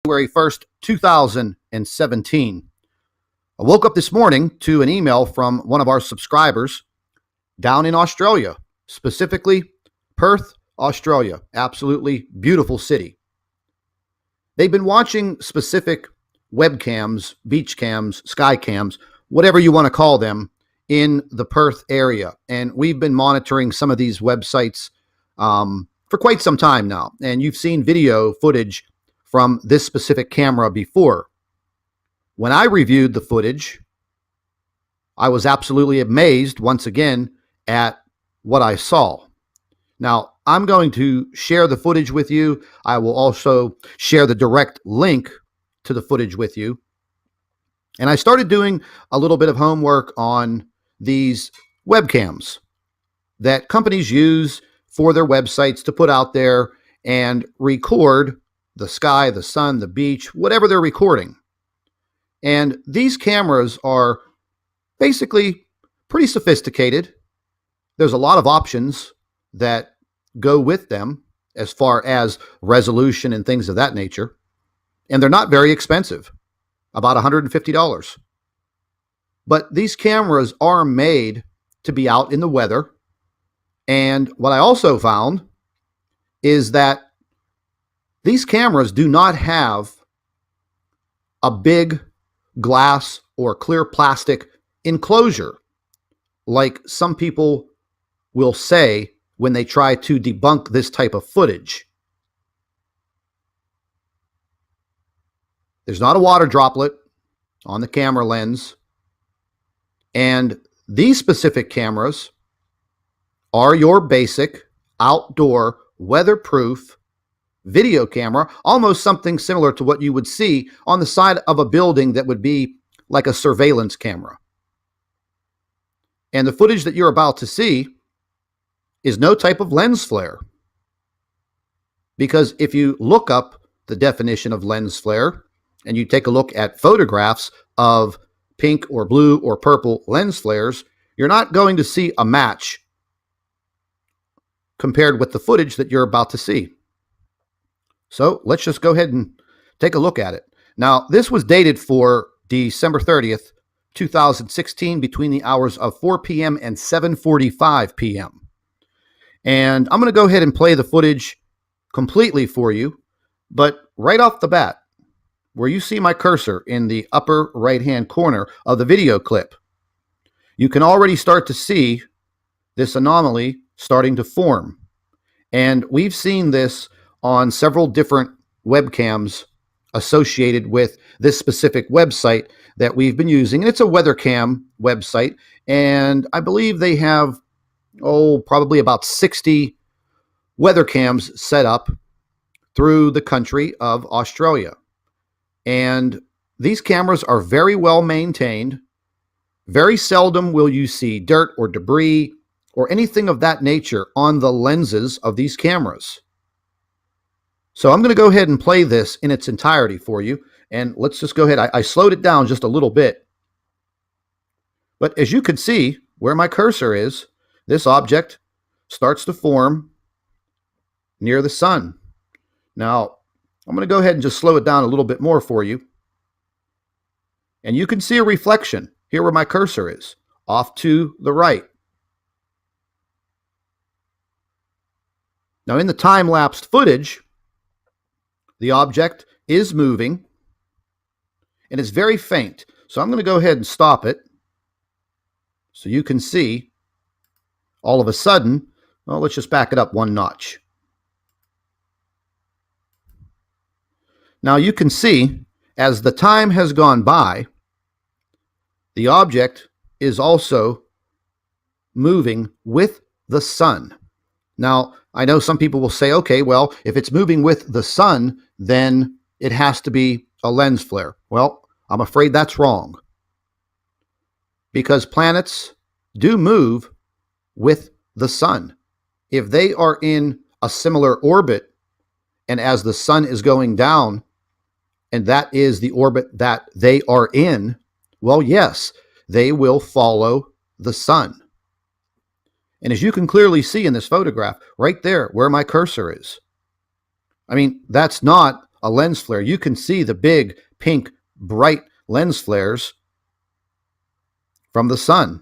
February 1st, 2017. I woke up this morning to an email from one of our subscribers down in Australia, specifically Perth, Australia. Absolutely beautiful city. They've been watching specific webcams, beach cams, sky cams, whatever you want to call them, in the Perth area. And we've been monitoring some of these websites for quite some time now. And you've seen video footage from this specific camera before. When I reviewed the footage, I was absolutely amazed once again at what I saw. Now, I'm going to share the footage with you. I will also share the direct link to the footage with you. And I started doing a little bit of homework on these webcams that companies use for their websites to put out there and record the sky, the sun, the beach, whatever they're recording. And these cameras are basically pretty sophisticated. There's a lot of options that go with them as far as resolution and things of that nature. And they're not very expensive, about $150. But these cameras are made to be out in the weather. And what I also found is that these cameras do not have a big glass or clear plastic enclosure like some people will say when they try to debunk this type of footage. There's not a water droplet on the camera lens. And these specific cameras are your basic outdoor weatherproof video camera, almost something similar to what you would see on the side of a building that would be like a surveillance camera. And the footage that you're about to see is no type of lens flare. Because if you look up the definition of lens flare and you take a look at photographs of pink or blue or purple lens flares, you're not going to see a match compared with the footage that you're about to see. So let's just go ahead and take a look at it. Now, this was dated for December 30th, 2016, between the hours of 4 p.m. and 7:45 p.m. And I'm going to go ahead and play the footage completely for you. But right off the bat, where you see my cursor in the upper right-hand corner of the video clip, you can already start to see this anomaly starting to form. And we've seen this on several different webcams associated with this specific website that we've been using. And it's a weather cam website. And I believe they have, probably about 60 weather cams set up through the country of Australia. And these cameras are very well maintained. Very seldom will you see dirt or debris or anything of that nature on the lenses of these cameras. So I'm going to go ahead and play this in its entirety for you. And let's just go ahead. I slowed it down just a little bit. But as you can see, where my cursor is, this object starts to form near the sun. Now, I'm going to go ahead and just slow it down a little bit more for you. And you can see a reflection here where my cursor is, off to the right. Now, in the time-lapsed footage, the object is moving, and it's very faint. So I'm going to go ahead and stop it so you can see all of a sudden, let's just back it up one notch. Now you can see, as the time has gone by, the object is also moving with the sun. Now, I know some people will say, okay, well, if it's moving with the sun, then it has to be a lens flare. Well, I'm afraid that's wrong. Because planets do move with the sun. If they are in a similar orbit, and as the sun is going down, and that is the orbit that they are in, well, yes, they will follow the sun. And as you can clearly see in this photograph, right there where my cursor is, I mean, that's not a lens flare. You can see the big, pink, bright lens flares from the sun.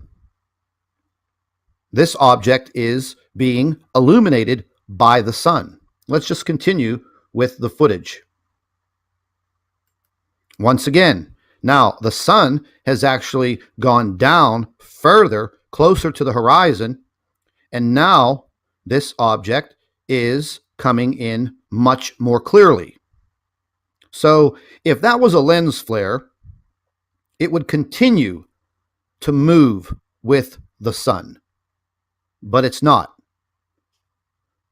This object is being illuminated by the sun. Let's just continue with the footage. Once again, now the sun has actually gone down further, closer to the horizon, and now this object is coming in much more clearly. So if that was a lens flare, it would continue to move with the sun, but it's not.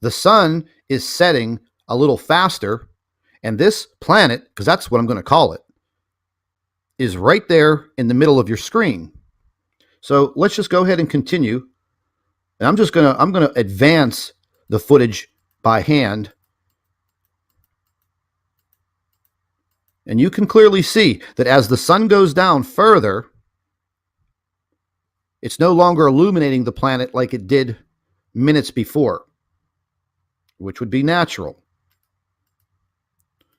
The sun is setting a little faster, and this planet, because that's what I'm going to call it, is right there in the middle of your screen. So let's just go ahead and continue. And I'm going to advance the footage by hand. And you can clearly see that as the sun goes down further, it's no longer illuminating the planet like it did minutes before, which would be natural.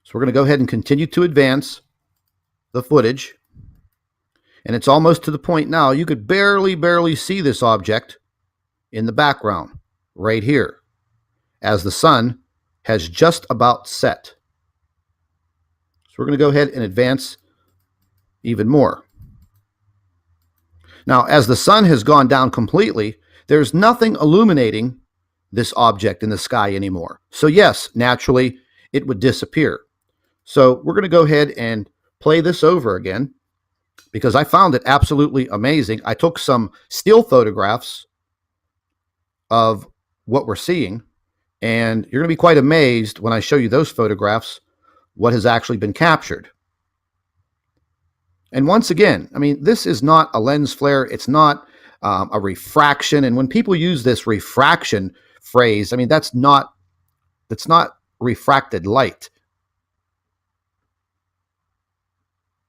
So we're going to go ahead and continue to advance the footage. And it's almost to the point now you could barely see this object in the background right here as the sun has just about set. So we're going to go ahead and advance even more. Now, as the sun has gone down completely, there's nothing illuminating this object in the sky anymore. So yes, naturally, it would disappear. So we're going to go ahead and play this over again because I found it absolutely amazing. I took some still photographs of what we're seeing, and you're going to be quite amazed when I show you those photographs what has actually been captured. And once again, I mean, this is not a lens flare. It's not a refraction. And when people use this refraction phrase, I mean, that's not refracted light.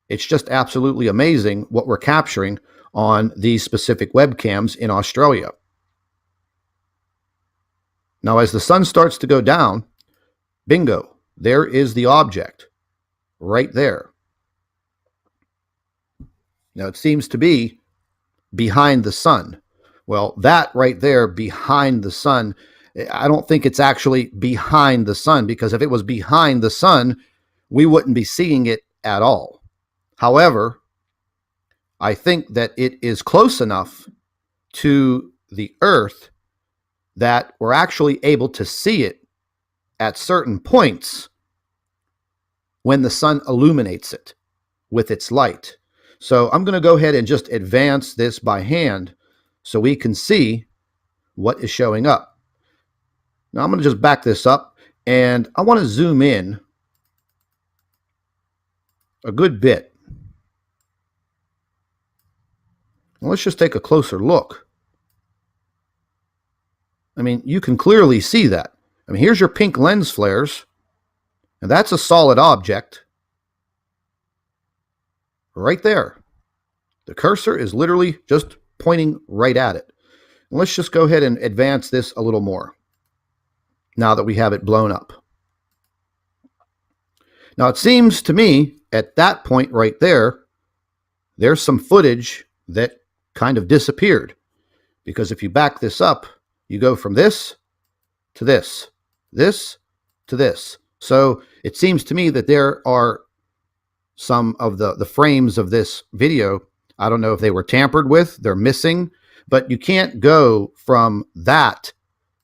It's just absolutely amazing what we're capturing on these specific webcams in Australia. Now, as the sun starts to go down, bingo, there is the object right there. Now, it seems to be behind the sun. Well, that right there behind the sun, I don't think it's actually behind the sun, because if it was behind the sun, we wouldn't be seeing it at all. However, I think that it is close enough to the Earth that we're actually able to see it at certain points when the sun illuminates it with its light. So I'm going to go ahead and just advance this by hand so we can see what is showing up. Now I'm going to just back this up, and I want to zoom in a good bit. Now let's just take a closer look. I mean, you can clearly see that. I mean, here's your pink lens flares, and that's a solid object right there. The cursor is literally just pointing right at it. And let's just go ahead and advance this a little more now that we have it blown up. Now, it seems to me at that point right there, there's some footage that kind of disappeared, because if you back this up, you go from this to this, this to this. So it seems to me that there are some of the frames of this video, I don't know if they were tampered with, they're missing, but you can't go from that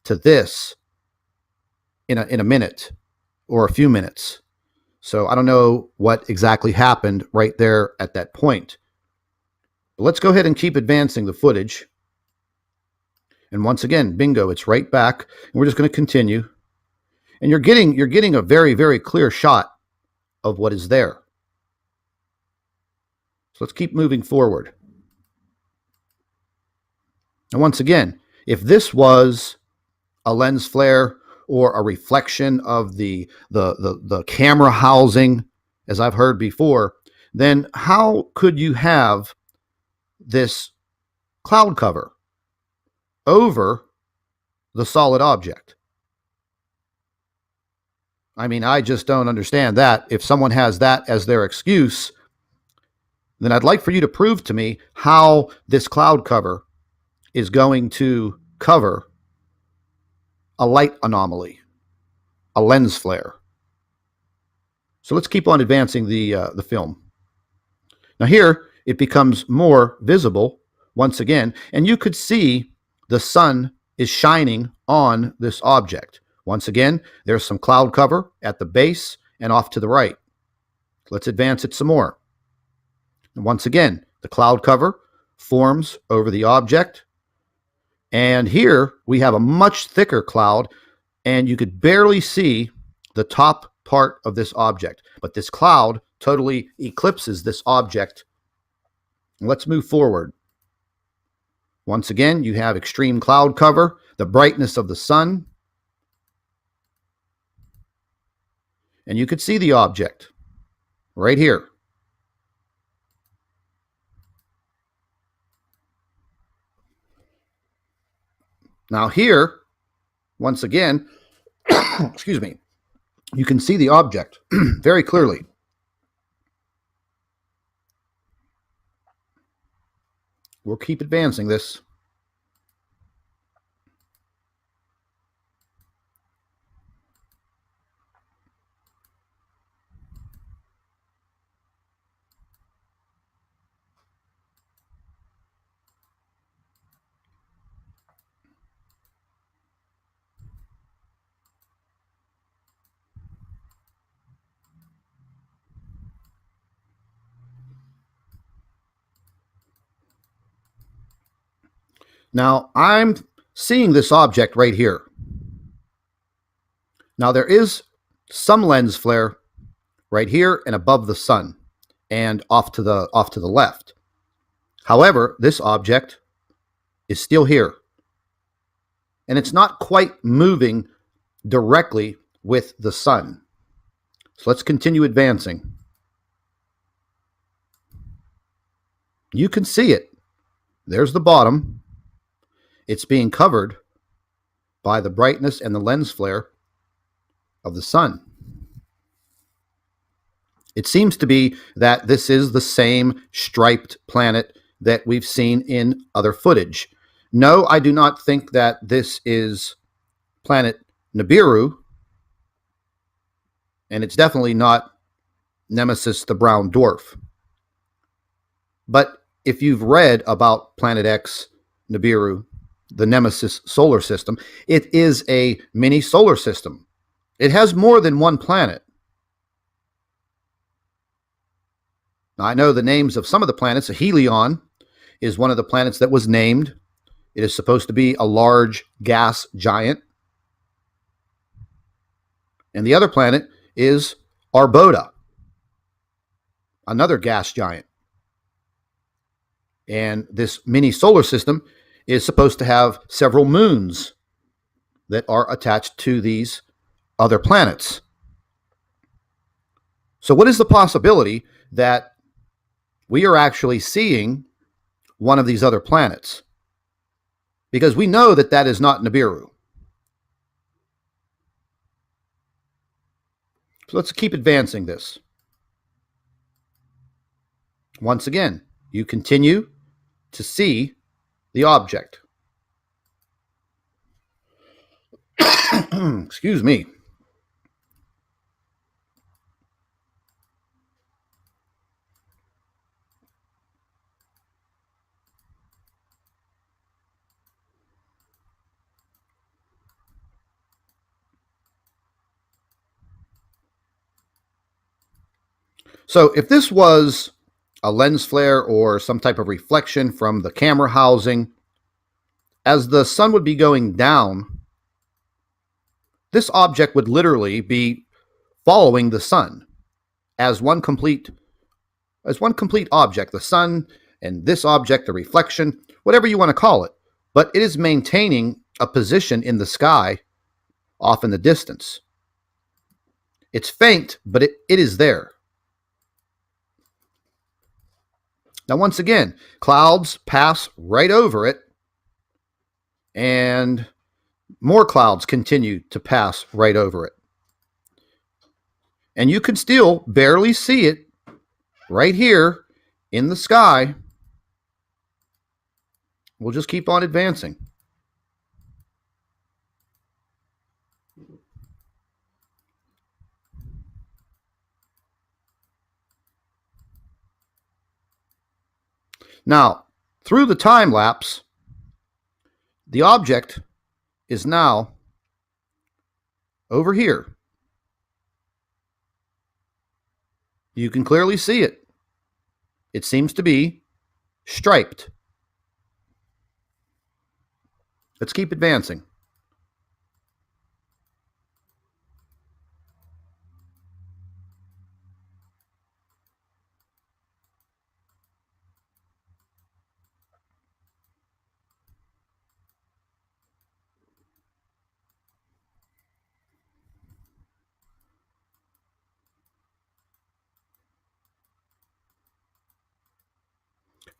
to this in a minute or a few minutes. So I don't know what exactly happened right there at that point. But let's go ahead and keep advancing the footage. And once again, bingo, it's right back. And we're just going to continue. And you're getting a very, very clear shot of what is there. So let's keep moving forward. And once again, if this was a lens flare or a reflection of the camera housing, as I've heard before, then how could you have this cloud cover over the solid object? I mean, I just don't understand that. If someone has that as their excuse, then I'd like for you to prove to me how this cloud cover is going to cover a light anomaly, a lens flare. So let's keep on advancing the film. Now here it becomes more visible once again, and you could see the sun is shining on this object. Once again, there's some cloud cover at the base and off to the right. Let's advance it some more. And once again, the cloud cover forms over the object. And here we have a much thicker cloud, and you could barely see the top part of this object. But this cloud totally eclipses this object. Let's move forward. Once again, you have extreme cloud cover, the brightness of the sun, and you could see the object right here. Now here, once again, excuse me, you can see the object very clearly. We'll keep advancing this. Now I'm seeing this object right here. Now there is some lens flare right here and above the sun and off to the left. However, this object is still here. And it's not quite moving directly with the sun. So let's continue advancing. You can see it. There's the bottom. It's being covered by the brightness and the lens flare of the sun. It seems to be that this is the same striped planet that we've seen in other footage. No, I do not think that this is planet Nibiru, and it's definitely not Nemesis the brown dwarf. But if you've read about Planet X, Nibiru, the Nemesis solar system, it is a mini solar system. It has more than one planet. Now, I know the names of some of the planets. Helion is one of the planets that was named. It is supposed to be a large gas giant. And the other planet is Arbota, another gas giant. And this mini solar system is supposed to have several moons that are attached to these other planets. So what is the possibility that we are actually seeing one of these other planets? Because we know that that is not Nibiru. So let's keep advancing this. Once again, you continue to see the object. Excuse me. So if this was a lens flare or some type of reflection from the camera housing, as the sun would be going down, this object would literally be following the sun as one complete object, the sun and this object, the reflection, whatever you want to call it. But it is maintaining a position in the sky off in the distance. It's faint, but it is there. Now, once again, clouds pass right over it, and more clouds continue to pass right over it. And you can still barely see it right here in the sky. We'll just keep on advancing. Now, through the time lapse, the object is now over here. You can clearly see it. It seems to be striped. Let's keep advancing.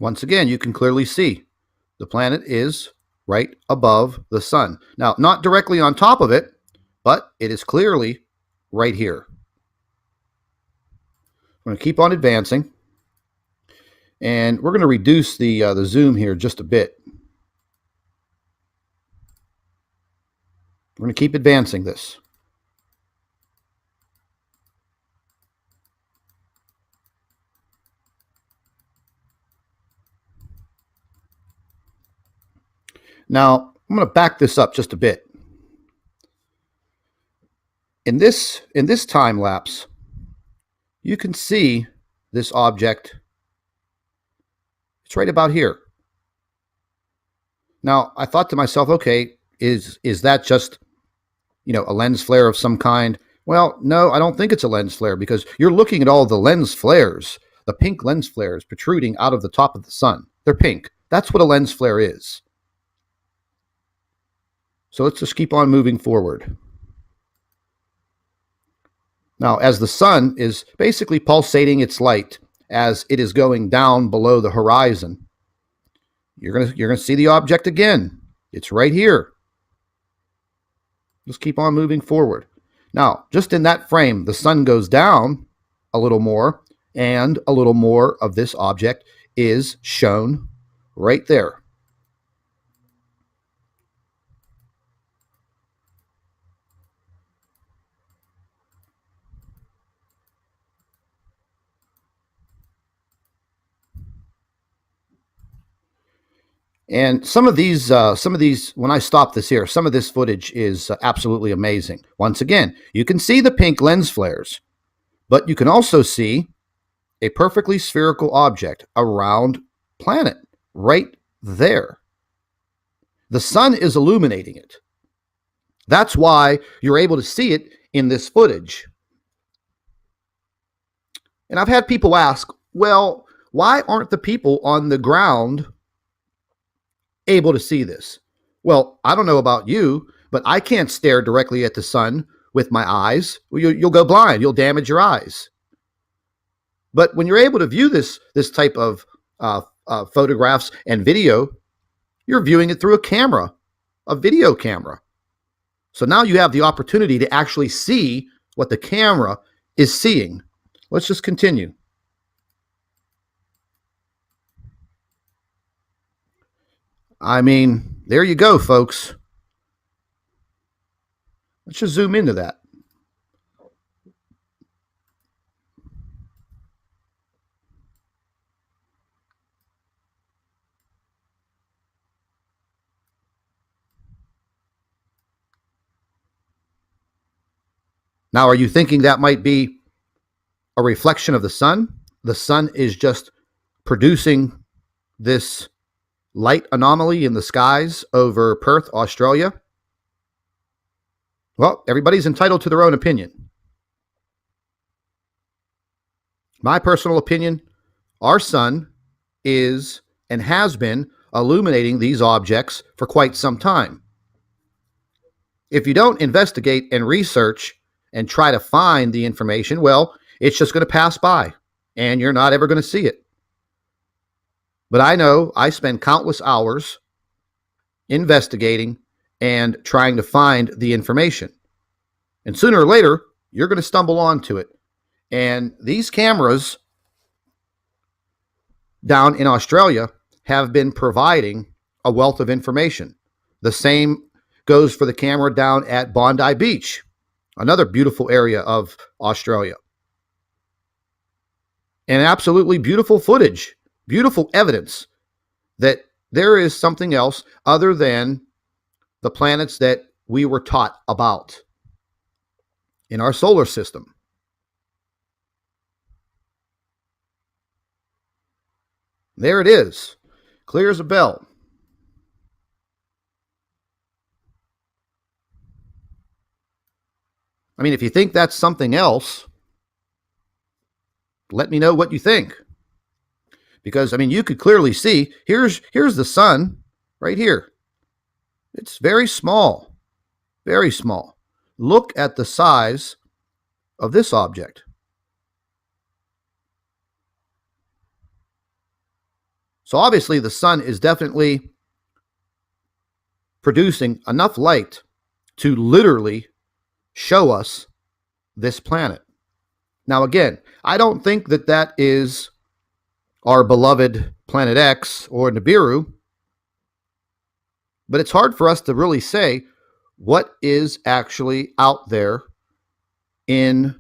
Once again, you can clearly see the planet is right above the sun. Now, not directly on top of it, but it is clearly right here. I'm going to keep on advancing, and we're going to reduce the zoom here just a bit. We're going to keep advancing this. Now, I'm going to back this up just a bit. In this time lapse, you can see this object. It's right about here. Now, I thought to myself, okay, is that just, a lens flare of some kind? Well, no, I don't think it's a lens flare, because you're looking at all the lens flares, the pink lens flares protruding out of the top of the sun. They're pink. That's what a lens flare is. So let's just keep on moving forward. Now, as the sun is basically pulsating its light as it is going down below the horizon, you're gonna see the object again. It's right here. Just keep on moving forward. Now, just in that frame, the sun goes down a little more, and a little more of this object is shown right there. And some of these, when I stop this here, some of this footage is absolutely amazing. Once again, you can see the pink lens flares, but you can also see a perfectly spherical object, a round planet, right there. The sun is illuminating it. That's why you're able to see it in this footage. And I've had people ask, well, why aren't the people on the ground able to see this? Well, I don't know about you, but I can't stare directly at the sun with my eyes. You'll go blind. You'll damage your eyes. But when you're able to view this type of photographs and video, you're viewing it through a camera, a video camera. So now you have the opportunity to actually see what the camera is seeing. Let's just continue. I mean, there you go, folks. Let's just zoom into that. Now, are you thinking that might be a reflection of the sun? The sun is just producing this light anomaly in the skies over Perth, Australia? Well, everybody's entitled to their own opinion. My personal opinion, our sun is and has been illuminating these objects for quite some time. If you don't investigate and research and try to find the information, well, it's just going to pass by and you're not ever going to see it. But I know I spend countless hours investigating and trying to find the information. And sooner or later, you're going to stumble onto it. And these cameras down in Australia have been providing a wealth of information. The same goes for the camera down at Bondi Beach, another beautiful area of Australia. And absolutely beautiful footage, beautiful evidence that there is something else other than the planets that we were taught about in our solar system. There it is, clear as a bell. I mean, if you think that's something else, let me know what you think. Because, I mean, you could clearly see, here's the sun right here. It's very small, very small. Look at the size of this object. So obviously the sun is definitely producing enough light to literally show us this planet. Now, again, I don't think that that is our beloved Planet X or Nibiru, but it's hard for us to really say what is actually out there in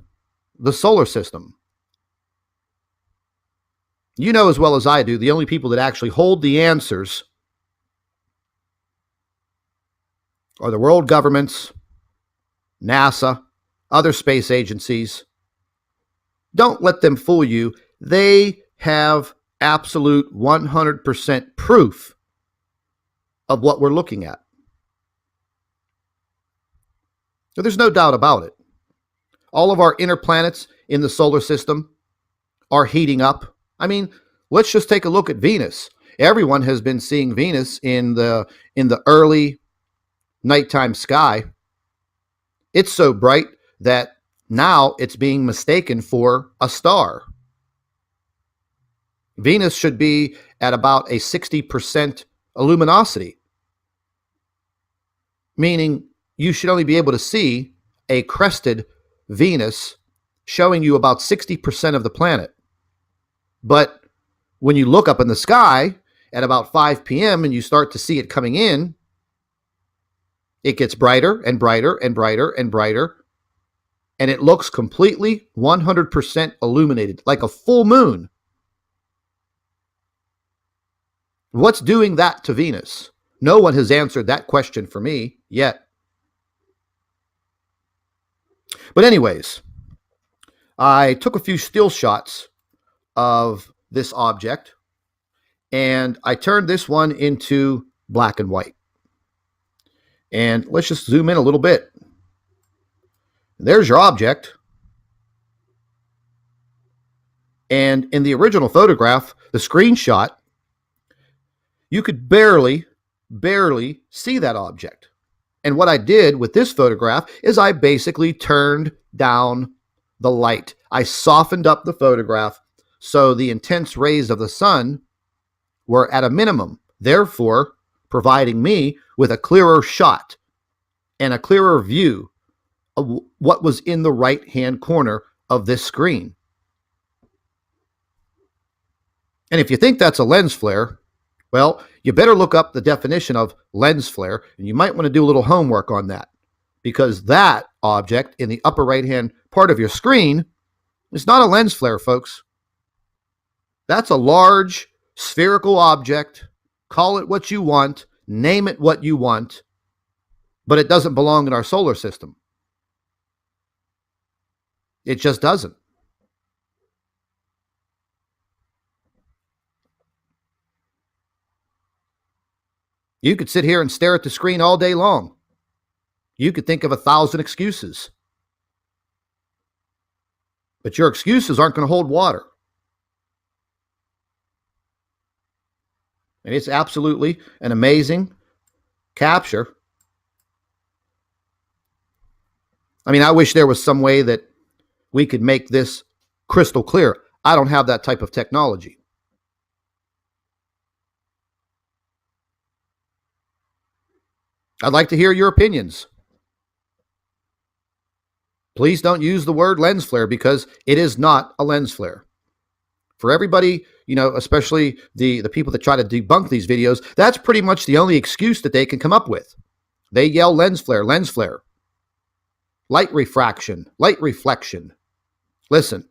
the solar system. You know as well as I do, the only people that actually hold the answers are the world governments, NASA, other space agencies. Don't let them fool you. They have absolute 100% proof of what we're looking at. So there's no doubt about it. All of our inner planets in the solar system are heating up. I mean, let's just take a look at Venus. Everyone has been seeing Venus in the early nighttime sky. It's so bright that now it's being mistaken for a star. Venus should be at about a 60% luminosity, meaning you should only be able to see a crested Venus showing you about 60% of the planet. But when you look up in the sky at about 5 p.m. and you start to see it coming in, it gets brighter and brighter and brighter and brighter, and it looks completely 100% illuminated, like a full moon. What's doing that to Venus? No one has answered that question for me yet. But anyways, I took a few still shots of this object, and I turned this one into black and white. And let's just zoom in a little bit. There's your object. And in the original photograph, the screenshot, you could barely see that object. And what I did with this photograph is I basically turned down the light. I softened up the photograph so the intense rays of the sun were at a minimum, therefore providing me with a clearer shot and a clearer view of what was in the right-hand corner of this screen. And if you think that's a lens flare, well, you better look up the definition of lens flare, and you might want to do a little homework on that, because that object in the upper right-hand part of your screen is not a lens flare, folks. That's a large spherical object. Call it what you want, name it what you want, but it doesn't belong in our solar system. It just doesn't. You could sit here and stare at the screen all day long. You could think of 1,000 excuses. But your excuses aren't going to hold water. And it's absolutely an amazing capture. I mean, I wish there was some way that we could make this crystal clear. I don't have that type of technology. I'd like to hear your opinions. Please don't use the word lens flare because it is not a lens flare. For everybody, especially the people that try to debunk these videos, that's pretty much the only excuse that they can come up with. They yell lens flare, light refraction, light reflection. Listen,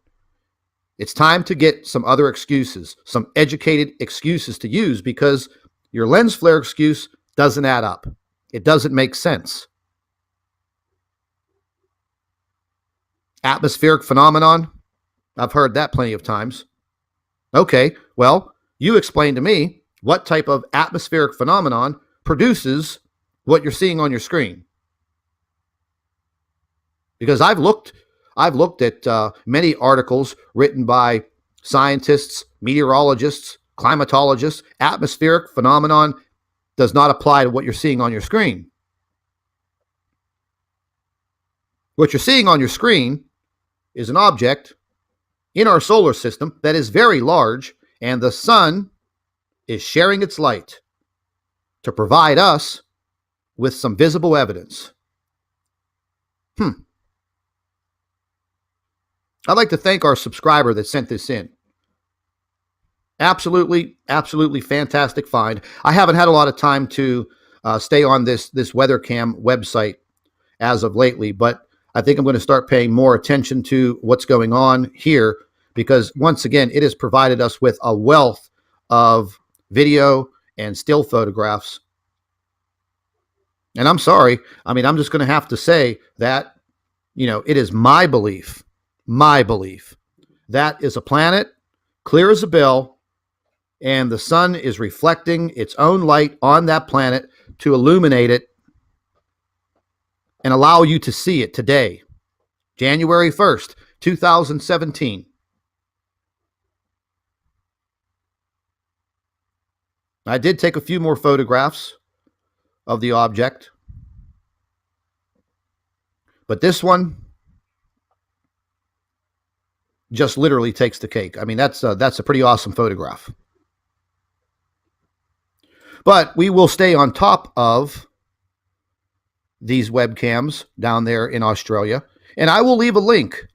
it's time to get some other excuses, some educated excuses to use, because your lens flare excuse doesn't add up. It doesn't make sense. Atmospheric phenomenon, I've heard that plenty of times. Okay, well, you explain to me what type of atmospheric phenomenon produces what you're seeing on your screen. Because I've looked at many articles written by scientists, meteorologists, climatologists. Atmospheric phenomenon does not apply to what you're seeing on your screen. What you're seeing on your screen is an object in our solar system that is very large, and the sun is sharing its light to provide us with some visible evidence. I'd like to thank our subscriber that sent this in. Absolutely fantastic find. I haven't had a lot of time to stay on this WeatherCam website as of lately, but I think I'm going to start paying more attention to what's going on here, because once again, it has provided us with a wealth of video and still photographs. And I'm sorry, I'm just going to have to say that, it is my belief that is a planet clear as a bell, and the sun is reflecting its own light on that planet to illuminate it and allow you to see it today, January 1st, 2017. I did take a few more photographs of the object, but this one just literally takes the cake. That's a pretty awesome photograph. But we will stay on top of these webcams down there in Australia, and I will leave a link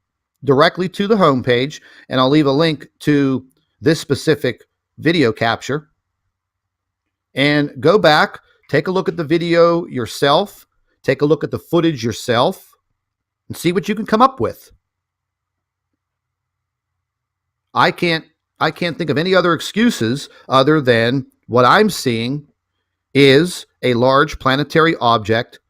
directly to the homepage, and I'll leave a link to this specific video capture. And go back, take a look at the video yourself, take a look at the footage yourself, and see what you can come up with. I can't think of any other excuses other than what I'm seeing is a large planetary object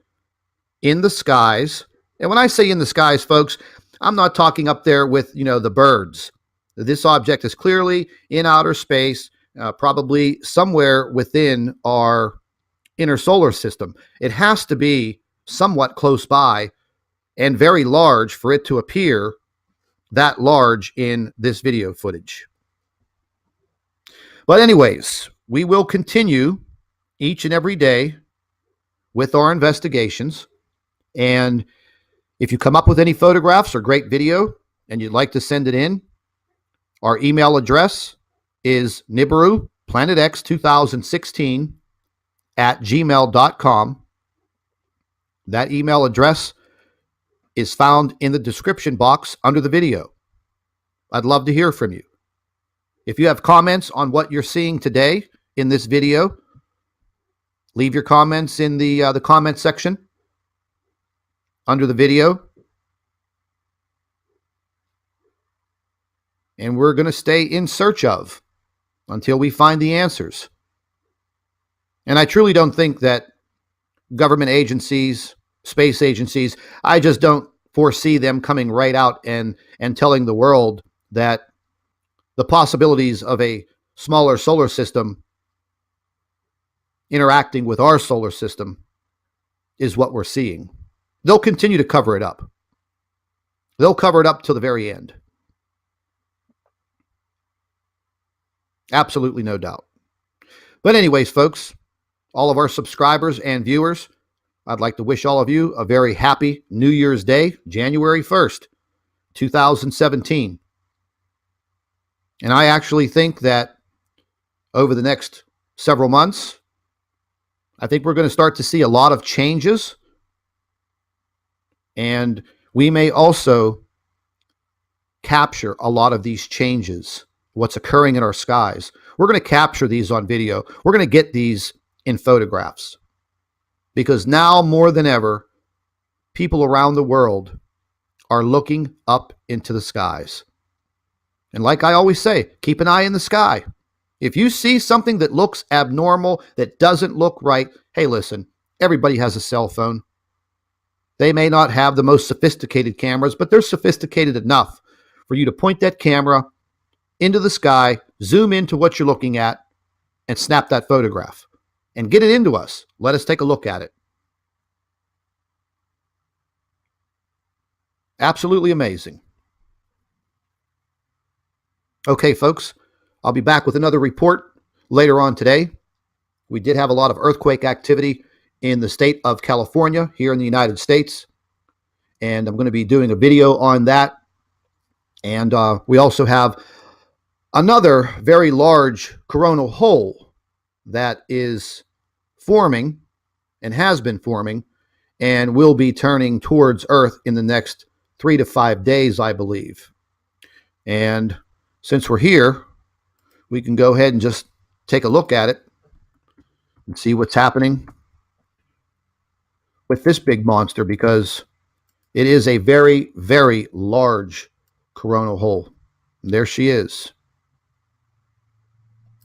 in the skies. And when I say in the skies, folks, I'm not talking up there with, the birds. This object is clearly in outer space, probably somewhere within our inner solar system. It has to be somewhat close by and very large for it to appear that large in this video footage. But anyways, we will continue each and every day with our investigations. And if you come up with any photographs or great video and you'd like to send it in, our email address is nibiru2016@gmail.com. That email address is found in the description box under the video. I'd love to hear from you. If you have comments on what you're seeing today in this video, leave your comments in the comment section under the video. And we're going to stay in search of until we find the answers. And I truly don't think that government agencies, space agencies, I just don't foresee them coming right out and telling the world that the possibilities of a smaller solar system interacting with our solar system is what we're seeing. They'll continue to cover it up. They'll cover it up till the very end. Absolutely no doubt. But anyways, folks, all of our subscribers and viewers, I'd like to wish all of you a very happy New Year's Day, January 1st, 2017. And I actually think that over the next several months, I think we're going to start to see a lot of changes. And we may also capture a lot of these changes, what's occurring in our skies. We're going to capture these on video. We're going to get these in photographs because now more than ever, people around the world are looking up into the skies. And like I always say, keep an eye in the sky. If you see something that looks abnormal, that doesn't look right, hey, listen, everybody has a cell phone. They may not have the most sophisticated cameras, but they're sophisticated enough for you to point that camera into the sky, zoom into what you're looking at, and snap that photograph and get it into us. Let us take a look at it. Absolutely amazing. Okay, folks, I'll be back with another report later on today. We did have a lot of earthquake activity in the state of California here in the United States, and I'm going to be doing a video on that. And we also have another very large coronal hole that is forming and has been forming and will be turning towards Earth in the next 3 to 5 days, I believe. And since we're here, we can go ahead and just take a look at it and see what's happening with this big monster, because it is a very, very large coronal hole. And there she is.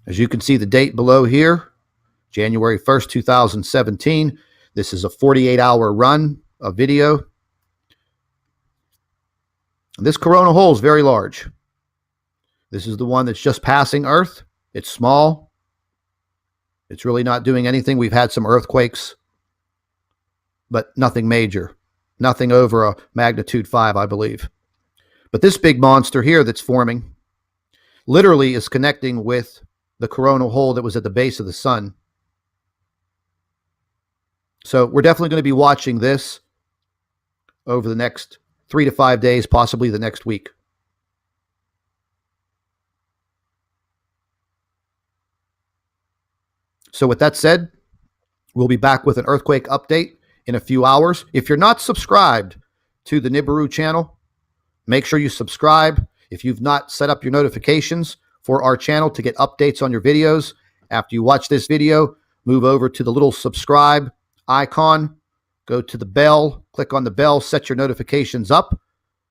As you can see the date below here, January 1st, 2017. This is a 48-hour run of video. This coronal hole is very large. This is the one that's just passing Earth. It's small. It's really not doing anything. We've had some earthquakes, but nothing major. Nothing over a magnitude 5, I believe. But this big monster here that's forming literally is connecting with the coronal hole that was at the base of the sun. So we're definitely going to be watching this over the next 3 to 5 days, possibly the next week. So with that said, we'll be back with an earthquake update in a few hours. If you're not subscribed to the Nibiru channel, make sure you subscribe. If you've not set up your notifications for our channel to get updates on your videos, after you watch this video, move over to the little subscribe icon, go to the bell, click on the bell, set your notifications up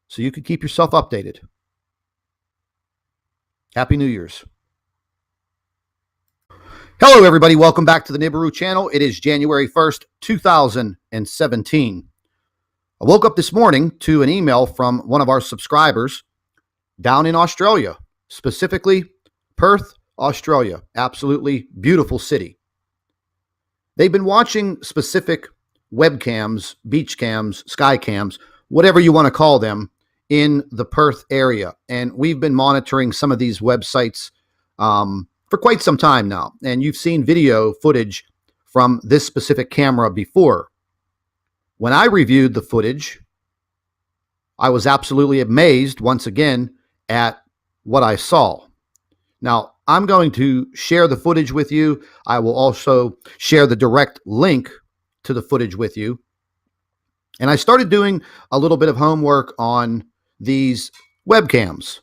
so you can keep yourself updated. Happy New Year's. Hello, everybody. Welcome back to the Nibiru channel. It is January 1st, 2017. I woke up this morning to an email from one of our subscribers down in Australia, specifically Perth, Australia. Absolutely beautiful city. They've been watching specific webcams, beach cams, sky cams, whatever you want to call them, in the Perth area. And we've been monitoring some of these websites for quite some time now. And you've seen video footage from this specific camera before. When I reviewed the footage, I was absolutely amazed once again at what I saw. Now, I'm going to share the footage with you. I will also share the direct link to the footage with you. And I started doing a little bit of homework on these webcams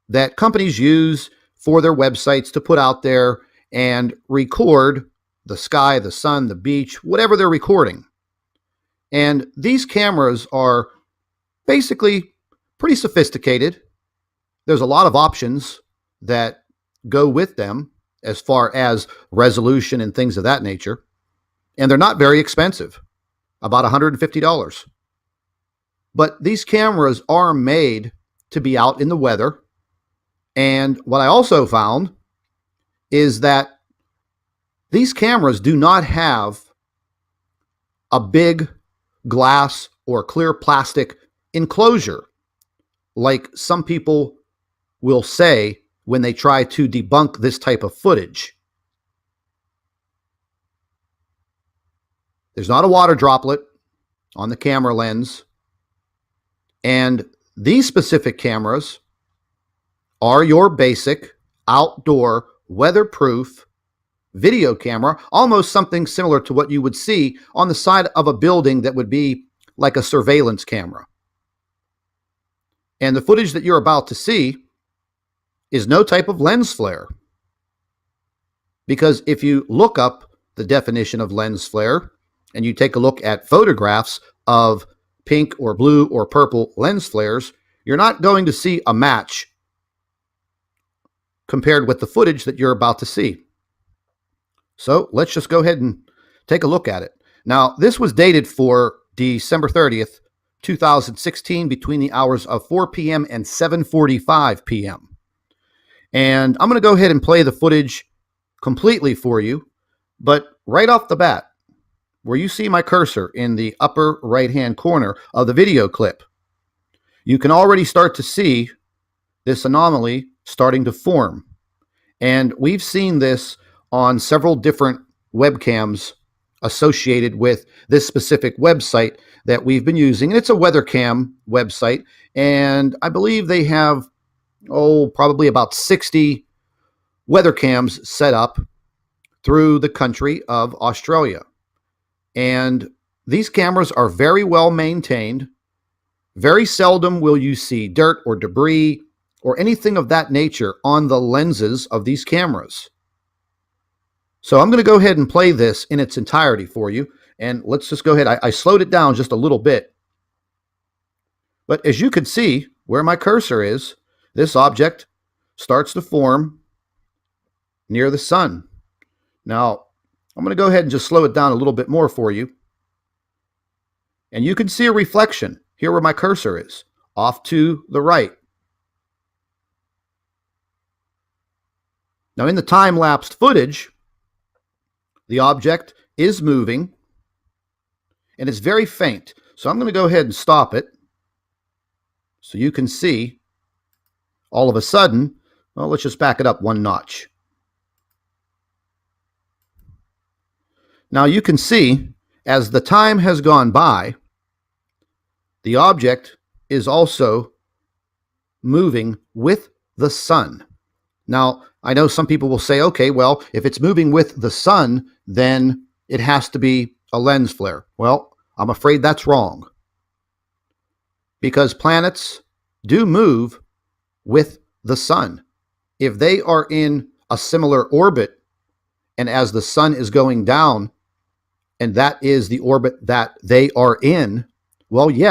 that companies use for their websites to put out there and record the sky, the sun, the beach, whatever they're recording. And these cameras are basically pretty sophisticated. There's a lot of options that go with them as far as resolution and things of that nature. And they're not very expensive, about $150. But these cameras are made to be out in the weather. And what I also found is that these cameras do not have a big glass or clear plastic enclosure like some people will say when they try to debunk this type of footage. There's not a water droplet on the camera lens. And these specific cameras are your basic outdoor weatherproof video camera, almost something similar to what you would see on the side of a building that would be like a surveillance camera. And the footage that you're about to see is no type of lens flare. Because if you look up the definition of lens flare and you take a look at photographs of pink or blue or purple lens flares, you're not going to see a match compared with the footage that you're about to see. So let's just go ahead and take a look at it. Now, this was dated for December 30th, 2016, between the hours of 4 p.m. and 7:45 p.m. And I'm going to go ahead and play the footage completely for you. But right off the bat, where you see my cursor in the upper right-hand corner of the video clip, you can already start to see this anomaly starting to form. And we've seen this on several different webcams associated with this specific website that we've been using. And it's a weather cam website. And I believe they have, probably about 60 weather cams set up through the country of Australia. And these cameras are very well maintained. Very seldom will you see dirt or debris or anything of that nature on the lenses of these cameras. So I'm going to go ahead and play this in its entirety for you. And let's just go ahead. I slowed it down just a little bit. But as you can see, where my cursor is, this object starts to form near the sun. Now, I'm going to go ahead and just slow it down a little bit more for you. And you can see a reflection here where my cursor is, off to the right. Now, in the time-lapsed footage, the object is moving, and it's very faint. So I'm going to go ahead and stop it so you can see all of a sudden, well, let's just back it up one notch. Now you can see, as the time has gone by, the object is also moving with the sun. Now, I know some people will say, okay, well, if it's moving with the sun, then it has to be a lens flare. Well, I'm afraid that's wrong. Because planets do move with the sun. If they are in a similar orbit, and as the sun is going down, and that is the orbit that they are in, well, yes,